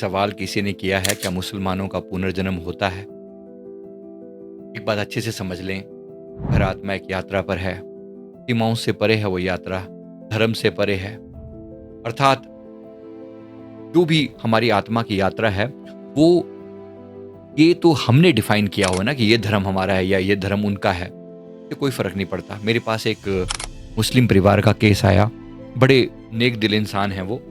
सवाल किसी ने किया है, क्या मुसलमानों का पुनर्जन्म होता है? एक बात अच्छे से समझ लें, हर आत्मा एक यात्रा पर है। सीमाओं से परे है वो यात्रा, धर्म से परे है। अर्थात जो भी हमारी आत्मा की यात्रा है, वो ये तो हमने डिफाइन किया हुआ ना कि ये धर्म हमारा है या ये धर्म उनका है। ये कोई फ़र्क नहीं पड़ता। मेरे पास एक मुस्लिम परिवार का केस आया। बड़े नेक दिल इंसान हैं वो,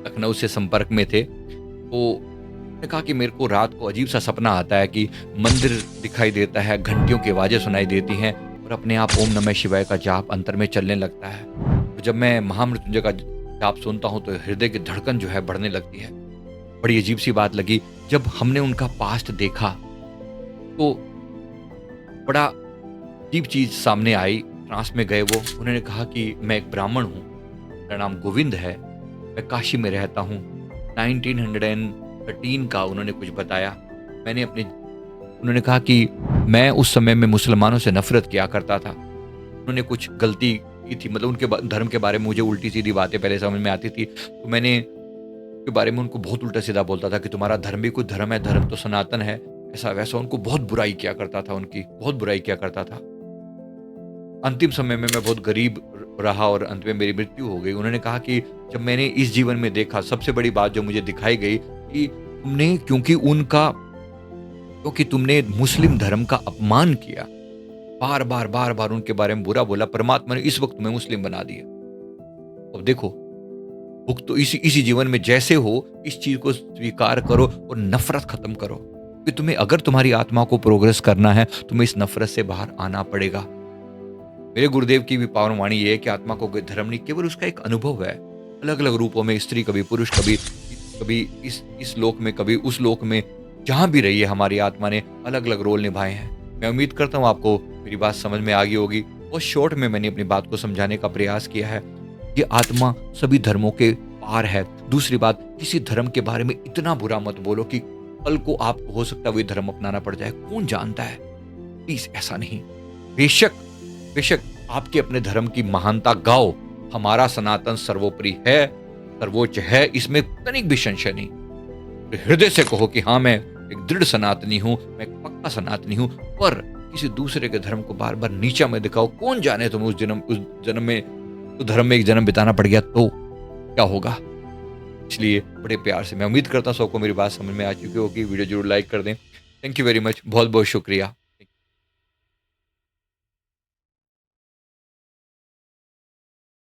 लखनऊ से संपर्क में थे। तो उन्होंने कहा कि मेरे को रात को अजीब सा सपना आता है कि मंदिर दिखाई देता है, घंटियों की आवाज़ें सुनाई देती हैं और अपने आप ओम नमः शिवाय का जाप अंतर में चलने लगता है। तो जब मैं महामृत्युंजय का जाप सुनता हूँ तो हृदय की धड़कन जो है बढ़ने लगती है। बड़ी अजीब सी बात लगी। जब हमने उनका पास्ट देखा तो बड़ा अजीब चीज़ सामने आई। ट्रांस में गए वो। उन्होंने कहा कि मैं एक ब्राह्मण हूँ, मेरा नाम गोविंद है, मैं काशी में रहता हूँ। 1913 का उन्होंने कुछ बताया। उन्होंने कहा कि मैं उस समय में मुसलमानों से नफ़रत किया करता था। उन्होंने कुछ गलती की थी, मतलब उनके धर्म के बारे में मुझे उल्टी-सीधी बातें पहले समझ में आती थी। तो मैंने के बारे में उनको बहुत उल्टा-सीधा बोलता था कि तुम्हारा धर्म भी कोई धर्म है, धर्म तो सनातन है, ऐसा-वैसा। उनको बहुत बुराई किया करता था, उनकी बहुत बुराई किया करता था। अंतिम समय में मैं बहुत गरीब रहा और अंत में मेरी मृत्यु हो गई। उन्होंने कहा कि जब मैंने इस जीवन में देखा, सबसे बड़ी बात जो मुझे दिखाई गई कि क्योंकि तुमने मुस्लिम धर्म का अपमान किया, बार-बार, बार-बार उनके बारे में बुरा बोला, परमात्मा ने इस वक़्त तुम्हें मुस्लिम बना दिया। अब देखो, भुगतो तो इसी जीवन में जैसे हो, इस चीज़ को स्वीकार करो और नफ़रत खत्म करो। कि तुम्हें, अगर तुम्हारी आत्मा को प्रोग्रेस करना है, तुम्हें इस नफ़रत से बाहर आना पड़ेगा। मेरे गुरुदेव की भी पावन वाणी ये है कि आत्मा को कोई धर्म नहीं, केवल उसका एक अनुभव है। अलग-अलग रूपों में, स्त्री कभी पुरुष, कभी कभी इस लोक में, कभी उस लोक में, जहाँ भी रही है हमारी आत्मा ने अलग-अलग रोल निभाए हैं। मैं उम्मीद करता हूँ आपको मेरी बात समझ में आ गई होगी। बहुत शॉर्ट में मैंने अपनी बात को समझाने का प्रयास किया है। ये आत्मा सभी धर्मों के पार है। दूसरी बात, किसी धर्म के बारे में इतना बुरा मत बोलो कि कल को आपको हो सकता है वही धर्म अपनाना पड़ जाए। कौन जानता है? प्लीज़ ऐसा नहीं। बेशक बेशक आपके अपने धर्म की महानता गाओ, हमारा सनातन सर्वोपरि है, सर्वोच्च है, इसमें तनिक भी संशय नहीं। तो हृदय से कहो कि हाँ, मैं एक दृढ़ सनातनी हूँ, मैं एक पक्का सनातनी हूँ। पर किसी दूसरे के धर्म को बार बार नीचा में दिखाओ। कौन जाने तुम उस जन्म में, उस धर्म में एक जन्म बिताना पड़ गया तो क्या होगा। इसलिए बड़े प्यार से मैं उम्मीद करता हूँ सबको मेरी बात समझ में आ चुकी होगी। वीडियो जरूर लाइक कर दें। Thank you very much. बहुत बहुत शुक्रिया।